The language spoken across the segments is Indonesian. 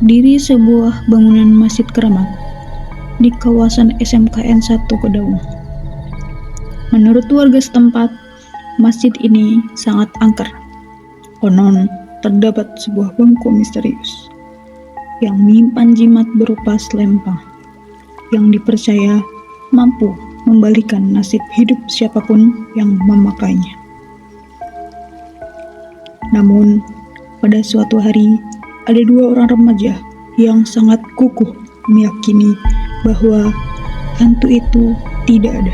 berdiri sebuah bangunan masjid keramat di kawasan SMKN 1 Kedaung. Menurut warga setempat, masjid ini sangat angker. Konon, terdapat sebuah bangku misterius yang menyimpan jimat berupa selempang yang dipercaya mampu membalikan nasib hidup siapapun yang memakainya. Namun, pada suatu hari, ada dua orang remaja yang sangat kukuh meyakini bahwa hantu itu tidak ada.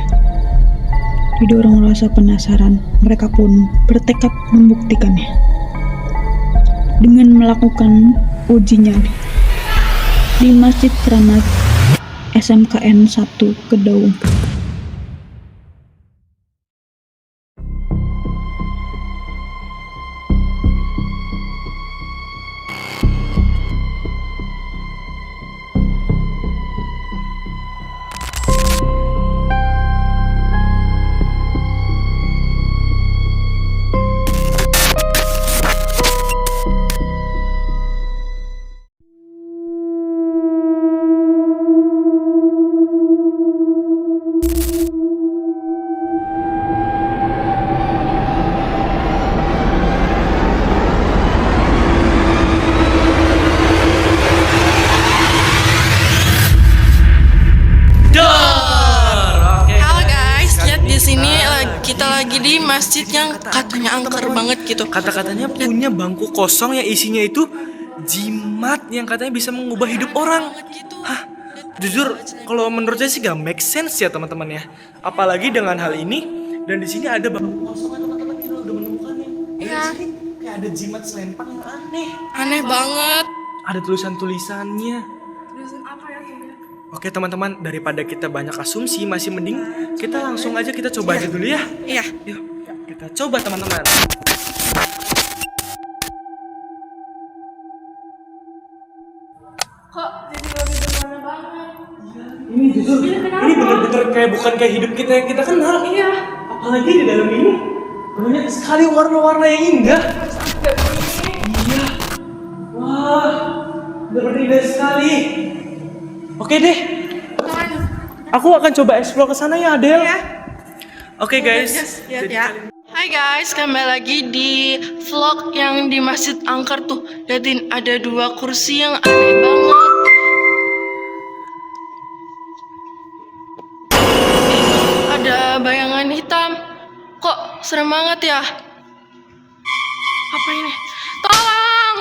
Didorong rasa penasaran, mereka pun bertekad membuktikannya dengan melakukan uji nyali di Masjid Keramat SMKN 1 Kedaung. Kita lagi di masjid yang katanya angker banget gitu. Kata-katanya punya bangku kosong yang isinya itu jimat yang katanya bisa mengubah hidup orang. Hah? Jujur, kalau menurut saya sih gak make sense ya teman-teman ya. Apalagi dengan hal ini, dan di sini ada bangku kosong teman-teman, kita udah menemukannya. Iya. Di sini kayak ada jimat selempang yang aneh. Aneh banget. Ada tulisan-tulisannya. Tulisan apa ya? Oke teman-teman, daripada kita banyak asumsi, masih mending kita langsung aja kita coba aja dulu ya. Iya. Yuk, kita coba teman-teman. Kok jadi lebih sederhana banget? Ini jujur, ini benar-benar kayak bukan kayak hidup kita yang kita kenal. Iya. Apalagi di dalam ini banyak sekali warna-warna yang indah. Iya. Wah, benar-benar indah sekali. Oke deh, aku akan coba explore ke sana ya, Adel. Iya. Oke guys. Lihat ya. Hai guys, kembali lagi di vlog yang di Masjid Angker tuh. Liatin, ada dua kursi yang aneh banget. Ada bayangan hitam. Kok serem banget ya? Apa ini? Tolong!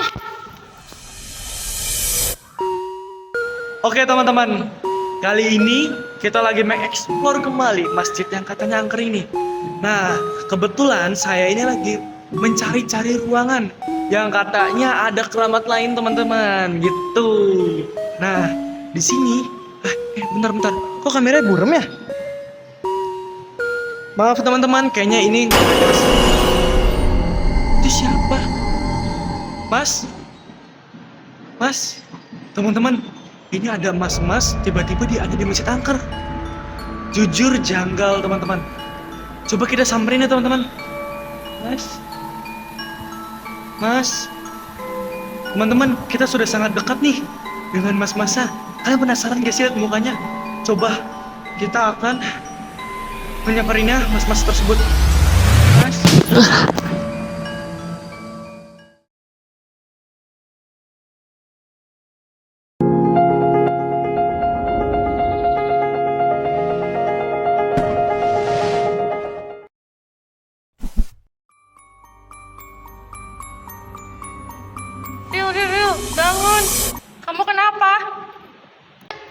Oke teman-teman, kali ini kita lagi mengeksplor kembali masjid yang katanya angker ini. Nah, kebetulan saya ini lagi mencari-cari ruangan yang katanya ada keramat lain teman-teman, gitu. Nah, di sini, bentar, kok kameranya buram ya? Maaf teman-teman, kayaknya ini itu siapa? Mas, teman-teman. Ini ada mas-mas, tiba-tiba dia ada di masjid angker. Jujur janggal teman-teman. Coba kita samperin ya teman-teman. Mas. Teman-teman, kita sudah sangat dekat nih dengan mas-masa. Kalian penasaran gak sih lihat mukanya? Coba kita akan menyamarinya mas-mas tersebut. Mas. Ril, bangun. Kamu kenapa?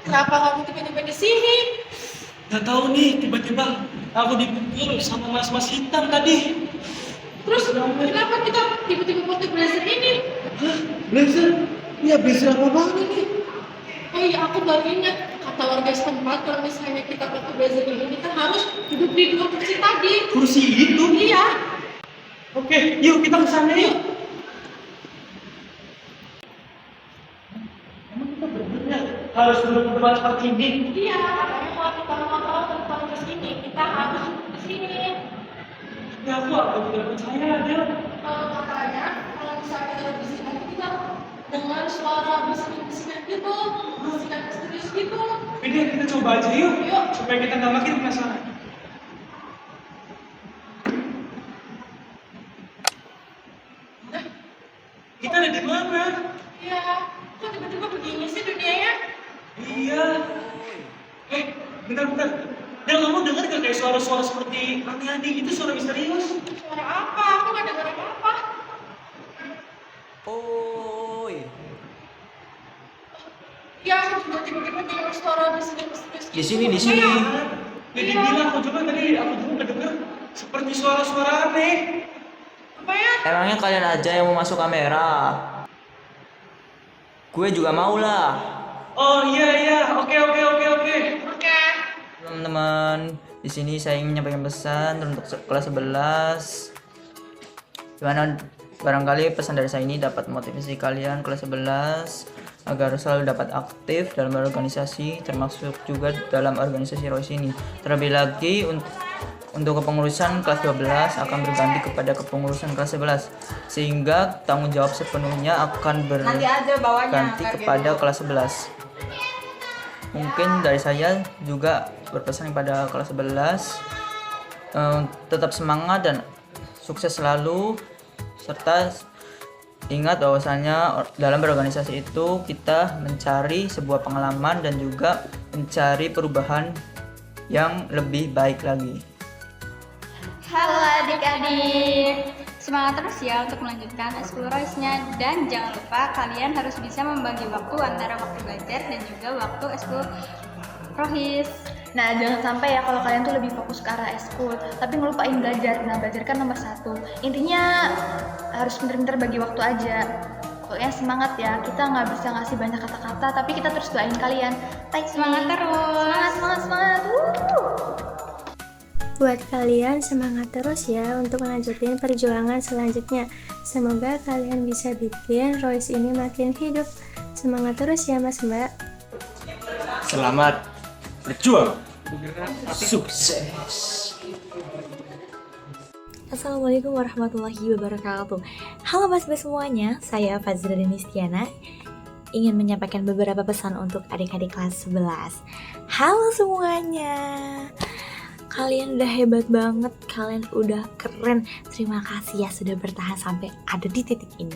Kenapa kamu tiba-tiba di sini? Gak tahu nih, tiba-tiba aku dipukul sama mas-mas hitam tadi. Terus kenapa kita tiba-tiba pakai blazer ini? Hah? Blazer? Iya, blazer apa banget ini? Aku baru ingat kata warga setempat kalau misalnya kita pakai blazer ini kita harus duduk di dua kursi tadi. Kursi itu? Iya. Oke, yuk kita ke sana yuk. Emang kita bener-bener harus duduk di tempat seperti ini? Iya, makanya kalau kita mau tahu tentang ke sini kita harus ke sini. Ya aku agak tidak percaya, Adel. Katanya kalau misalnya kita di sini kita dengar suara bising gitu, sikap serius gitu. Ini kita coba aja yuk, Yuk. supaya kita nggak makin penasaran. Kita ada di mana? Iya, kok tiba-tiba begini sih dunianya? Iya. Bentar. Del, kamu dengar gak kayak suara-suara seperti aneh-aneh gitu, suara misterius? Suara apa? Aku gak dengar apa-apa. Oi, Iya, aku juga tiba-tiba dengar suara misterius di sini. Ya dibilang, aku juga kedengar seperti suara-suara aneh. apa ya? Emangnya kalian aja yang mau masuk kamera? Gue juga mau lah. Oh iya, oke. Oke. Teman-teman, di sini saya ingin menyampaikan pesan untuk kelas 11. Gimana barangkali pesan dari saya ini dapat motivasi kalian kelas 11 agar selalu dapat aktif dalam organisasi, termasuk juga dalam organisasi Royce ini. Terlebih lagi untuk kepengurusan kelas 12 akan berganti kepada kepengurusan kelas 11, sehingga tanggung jawab sepenuhnya akan berganti kepada kelas 11. Mungkin dari saya juga berpesan kepada kelas 11, tetap semangat dan sukses selalu, serta ingat bahwasanya dalam berorganisasi itu kita mencari sebuah pengalaman dan juga mencari perubahan yang lebih baik lagi. Halo adik-adik, semangat terus ya untuk melanjutkan ekskul Royce-nya, dan jangan lupa kalian harus bisa membagi waktu antara waktu belajar dan juga waktu ekskul Royce. Nah, jangan sampai ya kalau kalian tuh lebih fokus ke arah ekskul, tapi ngelupain belajar. Nah, belajar kan nomor 1. Intinya harus pinter-pinter bagi waktu aja. Pokoknya semangat ya, kita nggak bisa ngasih banyak kata-kata, tapi kita terus doain kalian. Baik, Semangat terus. Semangat. Buat kalian semangat terus ya untuk melanjutin perjuangan selanjutnya. Semoga kalian bisa bikin Royce ini makin hidup. Semangat terus ya Mas Mbak. Selamat berjuang. Sukses. Assalamualaikum warahmatullahi wabarakatuh. Halo Mas-Mas semuanya, saya Fazra Denistiana ingin menyampaikan beberapa pesan untuk adik-adik kelas 11. Halo semuanya, kalian udah hebat banget, kalian udah keren. Terima kasih ya sudah bertahan sampai ada di titik ini.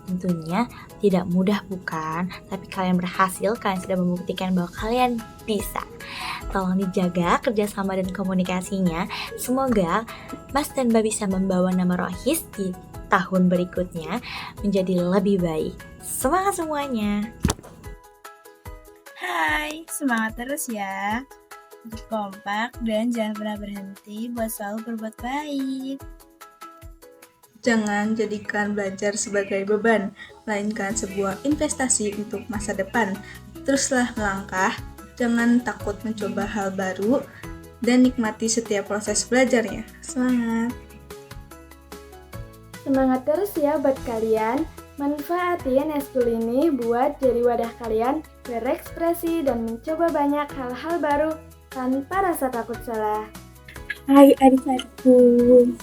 Tentunya tidak mudah bukan, tapi kalian berhasil, kalian sudah membuktikan bahwa kalian bisa. Tolong dijaga kerjasama dan komunikasinya. Semoga Mas dan Mbak bisa membawa nama Royce di tahun berikutnya menjadi lebih baik. Semangat semuanya. Hai, semangat terus ya. Untuk kompak dan jangan pernah berhenti buat selalu berbuat baik. Jangan jadikan belajar sebagai beban, melainkan sebuah investasi untuk masa depan. Teruslah melangkah, jangan takut mencoba hal baru, dan nikmati setiap proses belajarnya. Semangat! Semangat terus ya buat kalian. Manfaatin ekskul ini buat jadi wadah kalian berekspresi dan mencoba banyak hal-hal baru tanpa rasa takut salah. Hai adik-adikku,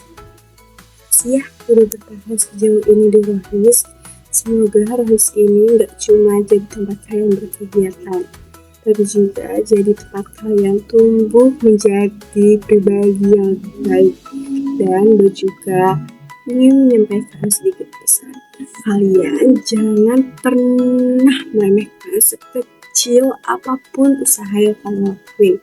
ya udah bertahan sejauh ini di Royce. Semoga Royce ini gak cuma jadi tempat kalian berkegiatan, tapi juga jadi tempat kalian tumbuh menjadi pribadi yang baik. Dan gue juga ingin menyampaikan sedikit pesan. Kalian jangan pernah meremehkan sekecil apapun usaha yang kalian lakuin.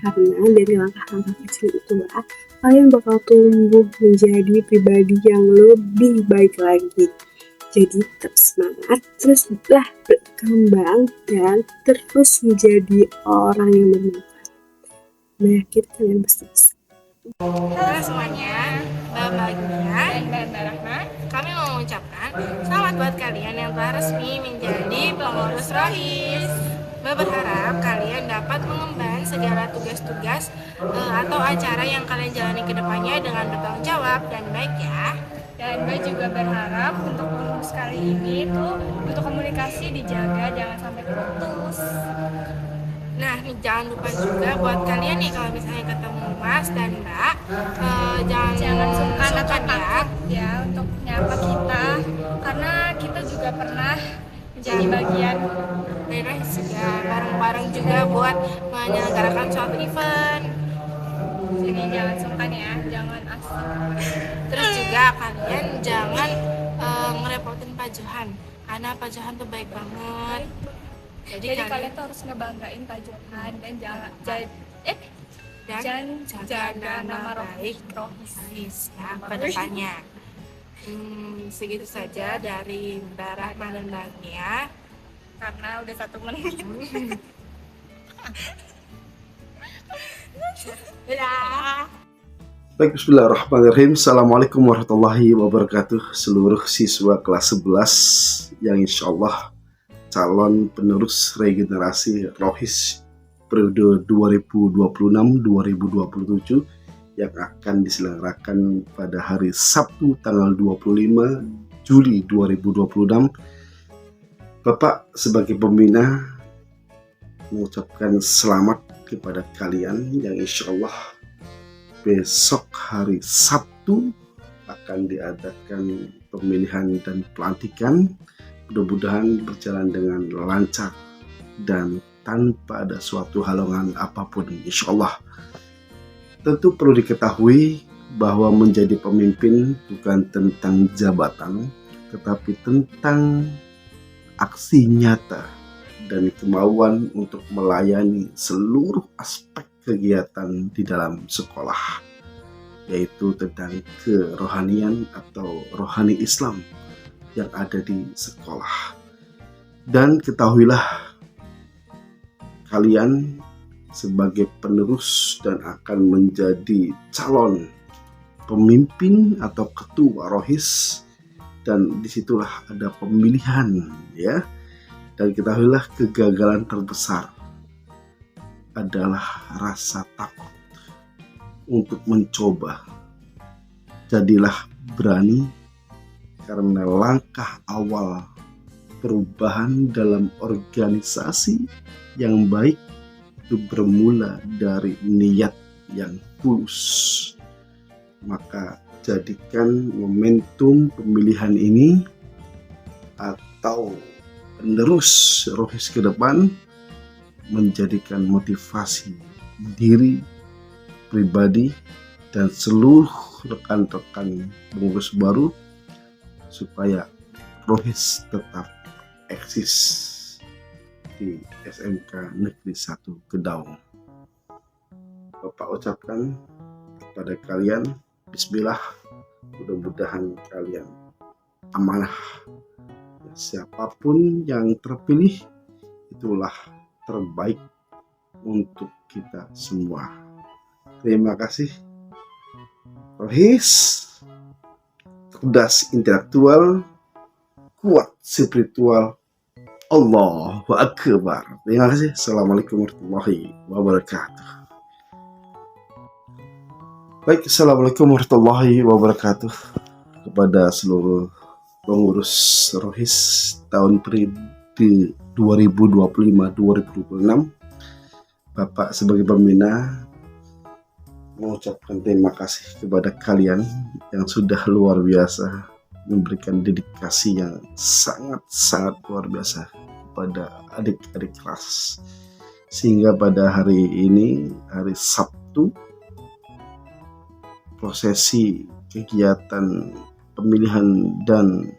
Karena dari langkah-langkah kecil itulah kalian bakal tumbuh menjadi pribadi yang lebih baik lagi. Jadi tetap semangat, teruslah berkembang dan terus menjadi orang yang bermanfaat. Yakin kalian pasti. Halo semuanya, Mbak Bagia dan Mbak Rahma. Kami mau mengucapkan selamat buat kalian yang telah resmi menjadi pengurus Royce. Mbak berharap kalian dapat mengemban segala tugas-tugas atau acara yang kalian jalani ke depannya dengan bertanggung jawab dan baik ya. Dan Mbak juga berharap untuk pengurus kali ini tuh untuk komunikasi dijaga, jangan sampai putus. Nah, nih jangan lupa juga buat kalian nih kalau misalnya ketemu Mas dan Mbak, jangan sungkan atau takut ya untuk nyapa kita, karena kita juga pernah menjadi bagian dari Rohis juga, bareng-bareng juga buat menyelenggarakan suatu event. Jadi jangan sungkan ya, jangan asik. Terus juga kalian jangan ngerepotin Pak Johan, karena Pak Johan tuh baik banget. Jadi kalian tuh harus ngebanggain Pak Johan dan jaga nama baik Rohis ya pada depannya. Segitu saja dari Mbak Rahma dan Mbak Nia, karena udah 1 menit. Dadah. Baik, bismillahirrahmanirrahim. Assalamualaikum warahmatullahi wabarakatuh. Seluruh siswa kelas 11 yang insya Allah calon penerus regenerasi Rohis periode 2026-2027 yang akan diselenggarakan pada hari Sabtu tanggal 25 Juli 2026. Bapak sebagai pembina mengucapkan selamat kepada kalian yang insya Allah besok hari Sabtu akan diadakan pemilihan dan pelantikan. Mudah-mudahan berjalan dengan lancar dan tanpa ada suatu halangan apapun insya Allah. Tentu perlu diketahui bahwa menjadi pemimpin bukan tentang jabatan, tetapi tentang aksi nyata dan kemauan untuk melayani seluruh aspek kegiatan di dalam sekolah, yaitu tentang kerohanian atau rohani Islam yang ada di sekolah. Dan ketahuilah kalian sebagai penerus dan akan menjadi calon pemimpin atau ketua Rohis, dan disitulah ada pemilihan ya. Dan ketahuilah kegagalan terbesar adalah rasa takut untuk mencoba. Jadilah berani, karena langkah awal perubahan dalam organisasi yang baik itu bermula dari niat yang tulus. Maka jadikan momentum pemilihan ini atau penerus Rohis ke depan menjadikan motivasi diri pribadi dan seluruh rekan-rekan pengurus baru supaya Rohis tetap eksis di SMK Negeri 1 Kedaung. Bapak ucapkan kepada kalian bismillah, mudah-mudahan kalian amanah. Siapapun yang terpilih itulah terbaik untuk kita semua. Terima kasih. Rohis, cerdas intelektual, kuat spiritual. Allahu Akbar. Terima kasih. Assalamualaikum warahmatullahi wabarakatuh. Baik, Assalamualaikum warahmatullahi wabarakatuh kepada seluruh pengurus Rohis tahun periode 2025-2026. Bapak sebagai pembina mengucapkan terima kasih kepada kalian yang sudah luar biasa memberikan dedikasi yang sangat-sangat luar biasa kepada adik-adik kelas, sehingga pada hari ini, hari Sabtu, prosesi kegiatan pemilihan dan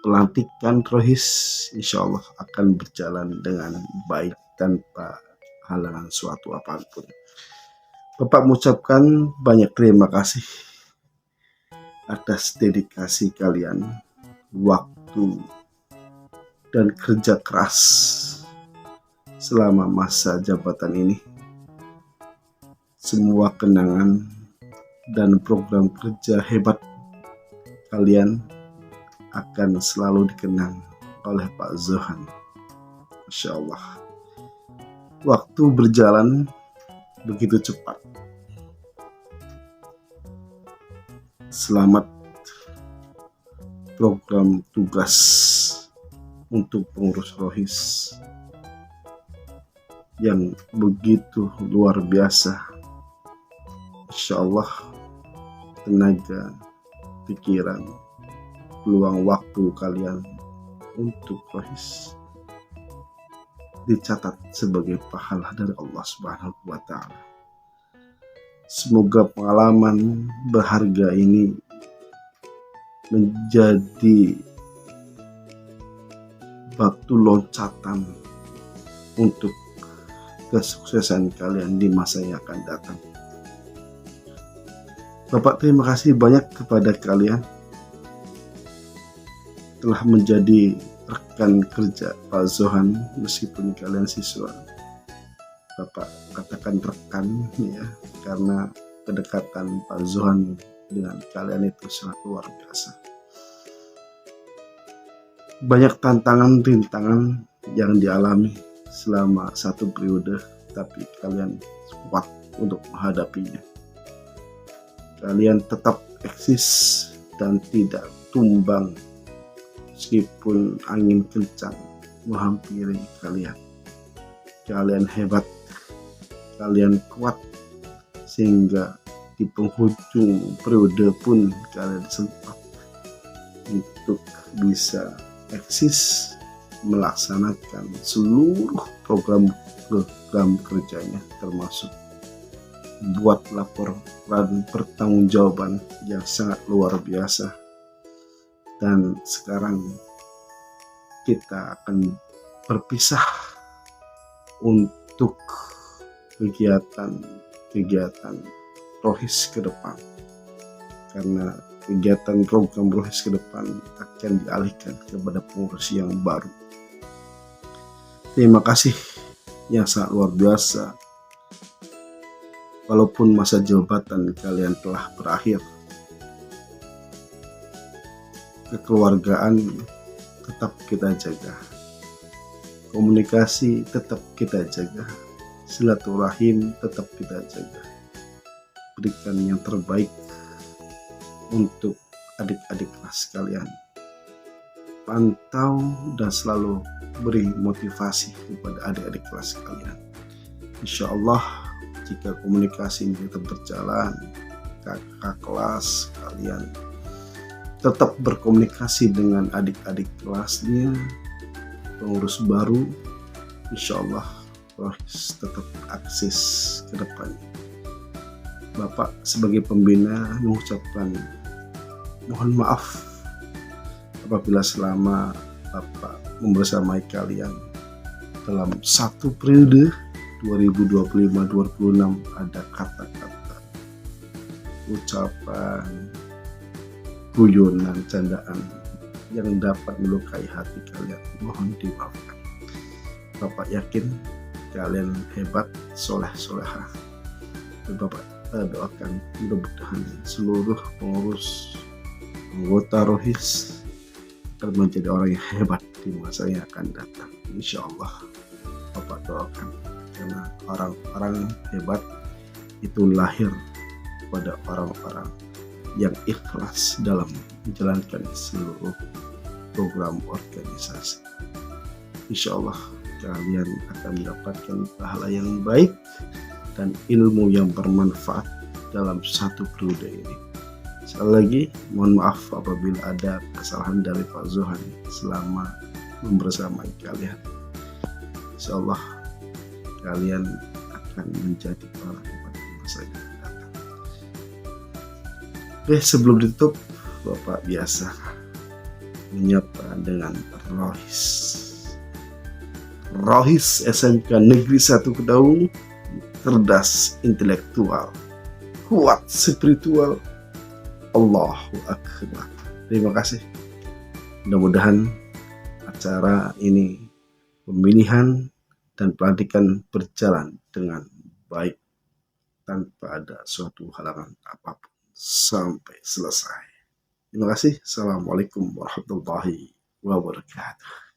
pelantikan Rohis insya Allah akan berjalan dengan baik tanpa halangan suatu apapun. Bapak mengucapkan banyak terima kasih atas dedikasi kalian, waktu, dan kerja keras selama masa jabatan ini. Semua kenangan dan program kerja hebat kalian akan selalu dikenang oleh Pak Zohan. Masya Allah. Waktu berjalan begitu cepat. Selamat program tugas untuk pengurus Rohis yang begitu luar biasa. Insya Allah tenaga, pikiran, peluang waktu kalian untuk Rohis dicatat sebagai pahala dari Allah Subhanahu wa Ta'ala. Semoga pengalaman berharga ini menjadi batu loncatan untuk kesuksesan kalian di masa yang akan datang. Bapak terima kasih banyak kepada kalian telah menjadi rekan kerja Pak Zohan meskipun kalian siswa. Bapak katakan rekan ya, karena kedekatan Pak Zohan dengan kalian itu sangat luar biasa. Banyak tantangan rintangan yang dialami selama satu periode, tapi kalian kuat untuk menghadapinya. Kalian tetap eksis dan tidak tumbang meskipun angin kencang menghampiri kalian. Kalian hebat, kalian kuat, sehingga di penghujung periode pun kalian sempat untuk bisa eksis melaksanakan seluruh program kerjanya, termasuk buat laporan pertanggungjawaban yang sangat luar biasa. Dan sekarang kita akan berpisah untuk kegiatan Rohis ke depan, karena kegiatan program Rohis ke depan akan dialihkan kepada pengurus yang baru. Terima kasih yang sangat luar biasa. Walaupun masa jabatan kalian telah berakhir, kekeluargaan tetap kita jaga, komunikasi tetap kita jaga, silaturahim tetap kita jaga. Berikan yang terbaik untuk adik-adik kelas kalian. Pantau dan selalu beri motivasi kepada adik-adik kelas kalian. Insya Allah jika komunikasi ini tetap berjalan, kakak kelas kalian tetap berkomunikasi dengan adik-adik kelasnya, pengurus baru, insya Allah Rohis tetap aksis ke depannya. Bapak sebagai pembina mengucapkan mohon maaf apabila selama Bapak membersamai kalian dalam satu periode 2025-2026 ada kata-kata, ucapan, guyonan, candaan yang dapat melukai hati kalian, mohon dimaafkan. Bapak yakin kalian hebat, soleh-solehah. Bapak doakan mudah-mudahan seluruh pengurus anggota Rohis akan menjadi orang yang hebat di masa yang akan datang. Insya Allah Bapak doakan, karena orang-orang hebat itu lahir pada orang-orang yang ikhlas dalam menjalankan seluruh program organisasi. Insya Allah kalian akan mendapatkan pahala yang baik dan ilmu yang bermanfaat dalam satu periode ini. Sekali lagi mohon maaf apabila ada kesalahan dari Pak Zohan selama membersamai kalian. Insya Allah kalian akan menjadi orang hebat di masa yang akan datang. Oke, sebelum ditutup, Bapak biasa menyapa dengan Rohis SMK Negeri 1 Kedaung, cerdas intelektual, kuat spiritual, Allahu Akbar. Terima kasih. Mudah-mudahan acara ini, pemilihan dan pelantikan berjalan dengan baik tanpa ada suatu halangan apapun sampai selesai. Terima kasih. Assalamualaikum warahmatullahi wabarakatuh.